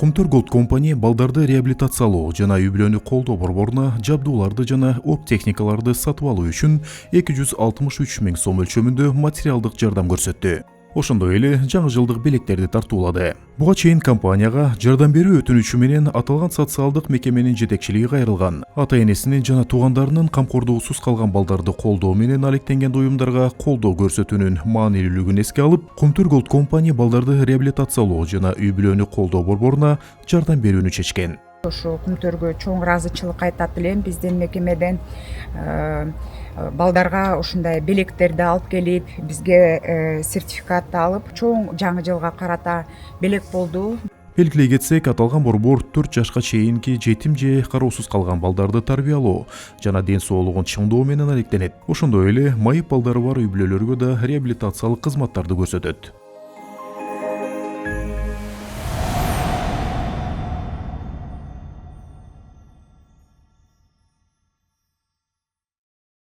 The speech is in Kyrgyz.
Кумтөр Голд компания балдарды реабилитациялоо жана үй-бүлөнү колдоо борборуна жабдууларды жана ок техникаларды сатып алуу үчүн 263 миң сом өлчөмүндө материалдык жардам көрсөттү. Ошондой эле жаңы жылдык белектерди тартуулады. Буга чейин компанияга жардам берүү өтүнүчү менен аталган социалдык мекеменин жетекчилиги кайрылган. Ата-энесинин жана туугандарынын камкордугусуз калган балдарды колдоо менен алектенген уюмдарга колдоо көрсөтүүнүн маанилүүлүгүн эске алып, Кумтөр Голд компания балдарды реабилитациялоо жана үй-бүлөнү колдоо борборуна жардам берүүнү чечкен. Ошо Кумтөргө чоң ыраазычылык айтат элем. Биздин мекемеден балдарга ушундай белектерди алып келип, бизге сертификатты алып, чоң жаңы жылга карата белек болду. Белгилей кетсек, аталган борбор 4 жашка чейинки жетим же кароосуз калган балдарды тарбиялоо жана ден соолугун чыңдоо менен алектенет. Ошондой эле майып балдары бар үй-бүлөлөргө да реабилитациялык кызматтарды көрсөтөт.